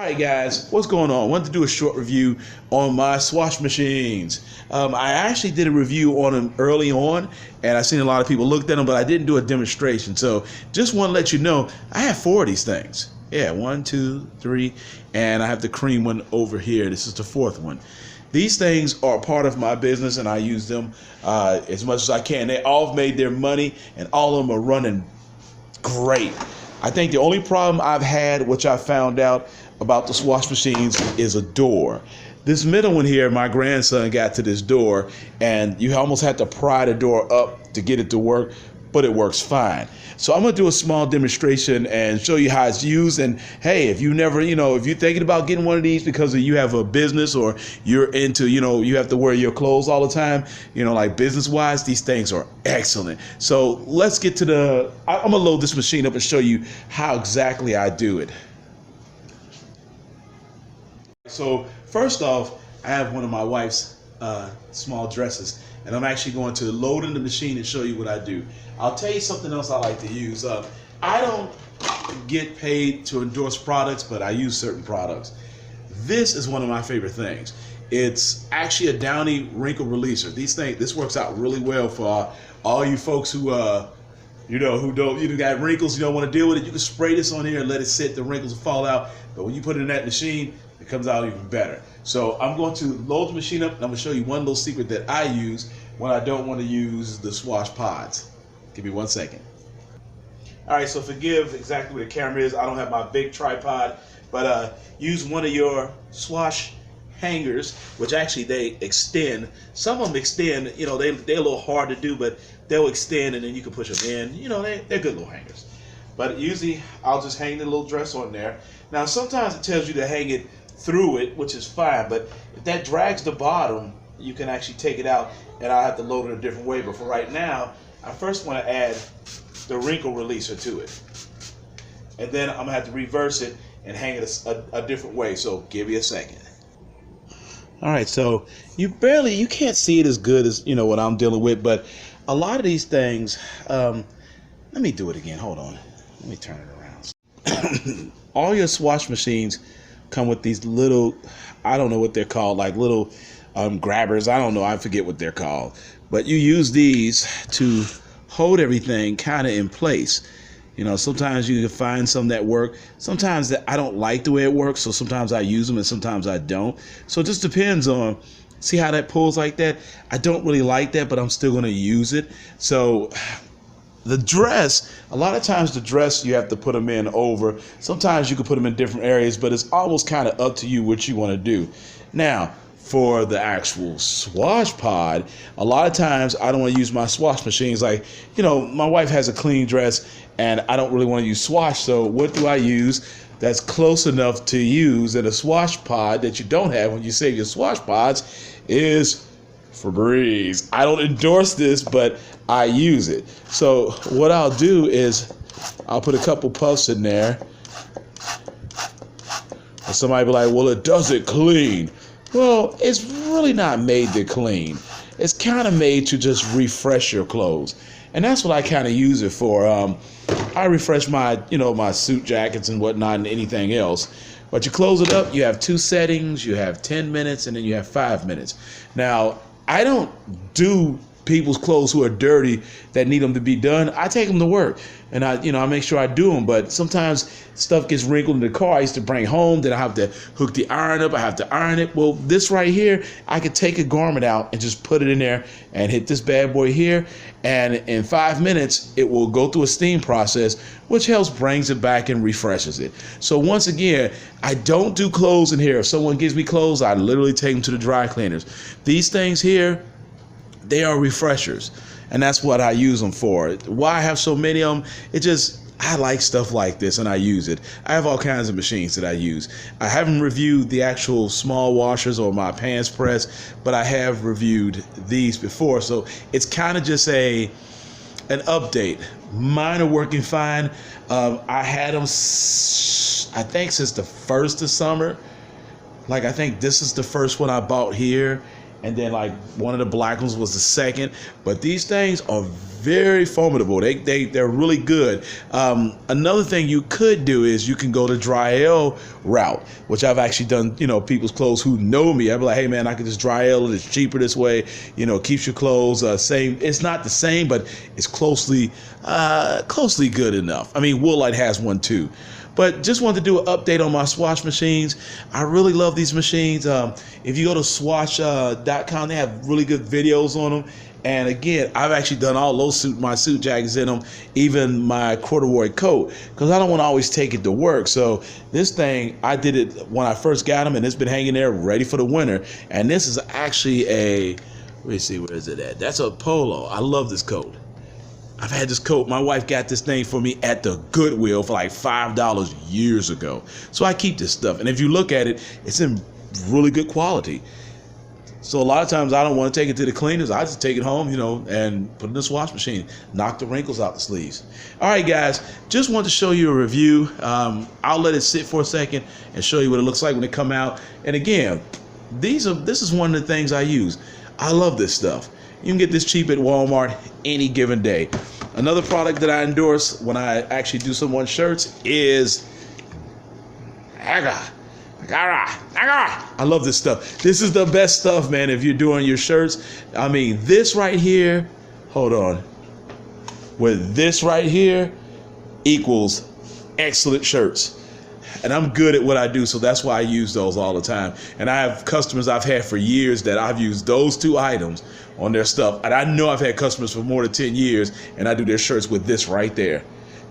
Alright guys, what's going on? I wanted to do a short review on my SWASH machines. I actually did a review on them early on, and I've seen a lot of people looked at them, but I didn't do a demonstration. So just want to let you know, I have 4 of these things. Yeah, 1, 2, 3, and I have the cream one over here. This is the 4th one. These things are part of my business, and I use them as much as I can. They all have made their money, and all of them are running great. I think the only problem I've had, which I found out about the SWASH machines, is a door. This middle one here, my grandson got to this door, and you almost had to pry the door up to get it to work, but it works fine. So I'm gonna do a small demonstration and show you how it's used. And hey, if you never, if you're thinking about getting one of these because you have a business or you're into, you have to wear your clothes all the time, like business wise, these things are excellent. So let's get to I'm gonna load this machine up and show you how exactly I do it. So first off, I have one of my wife's small dresses, and I'm actually going to load in the machine and show you what I do. I'll tell you something else I like to use. I don't get paid to endorse products, but I use certain products. This is one of my favorite things. It's actually a downy wrinkle releaser. This works out really well for all you folks who who got wrinkles, you don't want to deal with it. You can spray this on here and let it sit, the wrinkles will fall out. But when you put it in that machine, it comes out even better. So I'm going to load the machine up, and I'm going to show you one little secret that I use when I don't want to use the SWASH pods. Give me 1 second. All right, so forgive exactly where the camera is. I don't have my big tripod, but use one of your SWASH hangers, which actually they extend. Some of them extend, they're a little hard to do, but they'll extend, and then you can push them in. They're good little hangers. But usually I'll just hang the little dress on there. Now sometimes it tells you to hang it through it, which is fine, but if that drags the bottom, you can actually take it out, and I'll have to load it a different way. But for right now, I first want to add the wrinkle releaser to it, and then I'm gonna have to reverse it and hang it a different way. So give me a second. All right, so you can't see it as good as what I'm dealing with, but a lot of these things, let me do it again. Hold on, let me turn it around. All your SWASH machines come with these little, I don't know what they're called, like little grabbers. I don't know, I forget what they're called. But you use these to hold everything kind of in place. Sometimes you can find some that work. Sometimes I don't like the way it works, so sometimes I use them and sometimes I don't. So it just depends on, see how that pulls like that? I don't really like that, but I'm still going to use it. So the dress, a lot of times the dress you have to put them in over. Sometimes you can put them in different areas, but it's almost kind of up to you what you want to do. Now, for the actual SWASH pod, a lot of times I don't want to use my SWASH machines. Like, my wife has a clean dress and I don't really want to use SWASH. So what do I use that's close enough to use in a SWASH pod that you don't have when you save your SWASH pods is Febreze. I don't endorse this, but I use it. So what I'll do is I'll put a couple puffs in there. And somebody be like, well, it does it clean. Well, it's really not made to clean. It's kind of made to just refresh your clothes. And that's what I kind of use it for. I refresh my, my suit jackets and whatnot and anything else. But you close it up, you have 2 settings, you have 10 minutes, and then you have 5 minutes. Now, I don't do people's clothes who are dirty that need them to be done. I take them to work, and I make sure I do them. But sometimes stuff gets wrinkled in the car I used to bring home, then I have to hook the iron up, I have to iron it. Well, this right here, I could take a garment out and just put it in there and hit this bad boy here, and in 5 minutes it will go through a steam process, which helps brings it back and refreshes it. So once again, I don't do clothes in here. If someone gives me clothes, I literally take them to the dry cleaners. These things here, they are refreshers, and that's what I use them for. Why I have so many of them, I like stuff like this and I use it. I have all kinds of machines that I use. I haven't reviewed the actual small washers or my pants press, but I have reviewed these before, so it's kind of just an update. Mine are working fine. I had them, I think, since the 1st of summer. Like, I think this is the first one I bought here, and then like one of the black ones was the second. But these things are very formidable. They're really good. Another thing you could do is you can go the dry L route, which I've actually done. People's clothes who know me, I'd be like, hey man, I can just dry L it. It's cheaper this way. Keeps your clothes same. It's not the same, but it's closely good enough. I mean, Woolite has one too. But just wanted to do an update on my SWASH machines. I really love these machines. If you go to swash.com, they have really good videos on them. And again, I've actually done all those my suit jackets in them, even my corduroy coat, because I don't want to always take it to work. So this thing, I did it when I first got them, and it's been hanging there ready for the winter. And this is actually let me see, where is it at? That's a polo. I love this coat. I've had this coat. My wife got this thing for me at the Goodwill for like $5 years ago. So I keep this stuff. And if you look at it, it's in really good quality. So a lot of times I don't want to take it to the cleaners. I just take it home, and put it in the SWASH machine. Knock the wrinkles out the sleeves. All right, guys. Just wanted to show you a review. I'll let it sit for a second and show you what it looks like when it come out. And again, this is one of the things I use. I love this stuff. You can get this cheap at Walmart any given day. Another product that I endorse when I actually do someone's shirts is I love this stuff. This is the best stuff, man, if you're doing your shirts. I mean, this right here, hold on. With this right here equals excellent shirts. And I'm good at what I do, so that's why I use those all the time. And I have customers I've had for years that I've used those two items on their stuff. And I know I've had customers for more than 10 years, and I do their shirts with this right there.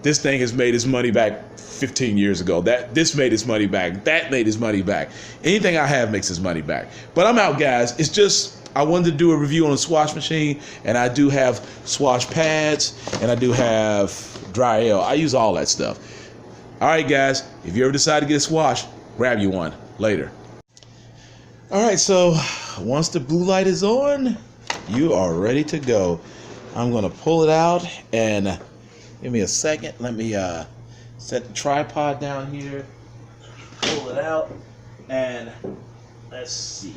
This thing has made its money back 15 years ago. This made its money back. That made its money back. Anything I have makes its money back. But I'm out, guys. It's just, I wanted to do a review on a SWASH machine, and I do have SWASH pads, and I do have dry L. I use all that stuff. All right, guys, if you ever decide to get a SWASH, grab you one later. All right, so once the blue light is on, you are ready to go. I'm going to pull it out, and give me a second. Let me set the tripod down here, pull it out, and let's see.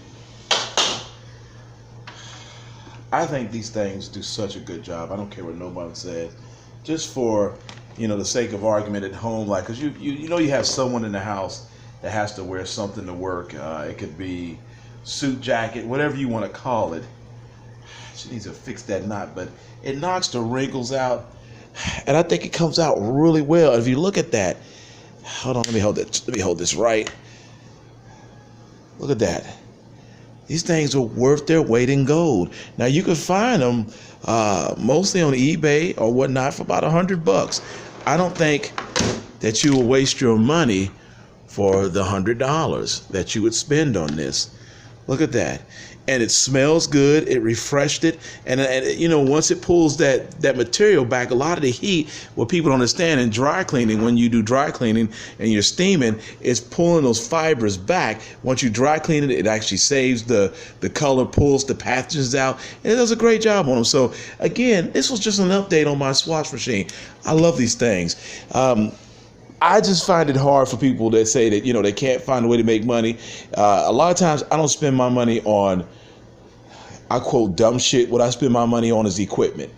I think these things do such a good job. I don't care what nobody says. Just for the sake of argument at home, like, because you have someone in the house that has to wear something to work. It could be suit jacket, whatever you want to call it. She needs to fix that knot, but it knocks the wrinkles out, and I think it comes out really well. If you look at that, hold on, let me hold this right. Look at that. These things are worth their weight in gold. Now you can find them mostly on eBay or whatnot for about $100. I don't think that you will waste your money for the $100 that you would spend on this. Look at that. And it smells good. It refreshed it. And once it pulls that material back, a lot of the heat, what people don't understand in dry cleaning, when you do dry cleaning and you're steaming, is pulling those fibers back. Once you dry clean it, it actually saves the color, pulls the pathogens out, and it does a great job on them. So again, this was just an update on my SWASH machine. I love these things. I just find it hard for people that say that, they can't find a way to make money. A lot of times I don't spend my money on, I quote, dumb shit. What I spend my money on is equipment.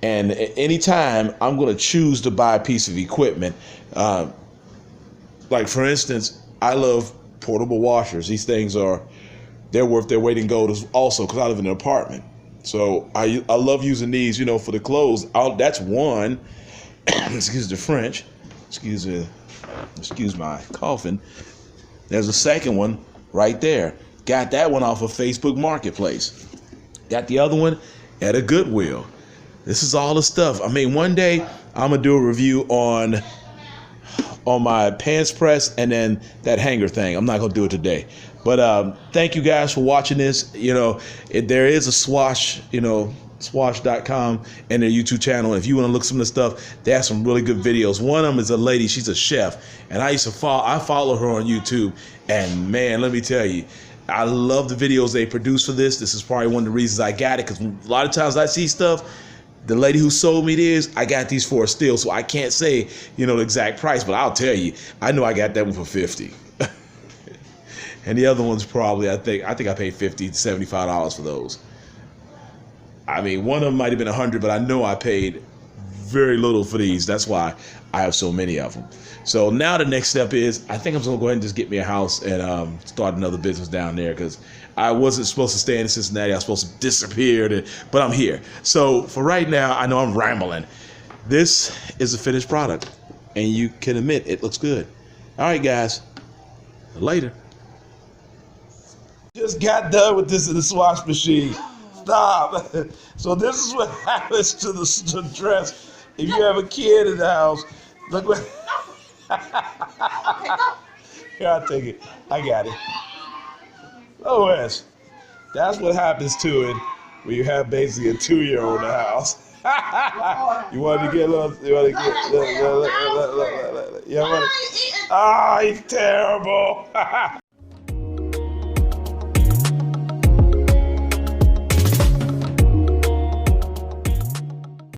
And anytime I'm going to choose to buy a piece of equipment, like for instance, I love portable washers. These things they're worth their weight in gold also, because I live in an apartment. So I love using these, for the clothes. That's one. Excuse the French. Excuse my coughing. There's a second one right there. Got that one off of Facebook Marketplace. Got the other one at a Goodwill. This is all the stuff. I mean, one day I'm gonna do a review on my pants press and then that hanger thing. I'm not gonna do it today. But thank you guys for watching this. There is a SWASH, swash.com and their YouTube channel. If you want to look some of the stuff, they have some really good videos. One of them is a lady, she's a chef, and I follow her on YouTube, and man, let me tell you, I love the videos they produce for this. This is probably one of the reasons I got it, because a lot of times I see stuff, the lady who sold me this, I got these for a steal, so I can't say, the exact price, but I'll tell you, I know I got that one for $50. And the other one's probably, I think I paid $50 to $75 for those. I mean, one of them might have been 100, but I know I paid very little for these. That's why I have so many of them. So now the next step is, I think I'm going to go ahead and just get me a house and start another business down there, because I wasn't supposed to stay in Cincinnati. I was supposed to disappear, but I'm here. So for right now, I know I'm rambling. This is a finished product, and you can admit it looks good. All right, guys. Later. Just got done with this in the SWASH machine. Stop. So this is what happens to the dress if you have a kid in the house. Look what. Here, I'll take it. I got it. OS. That's what happens to it when you have basically a 2-year-old in the house. You want to get a little. You want to get. You want to. Ah, he's terrible.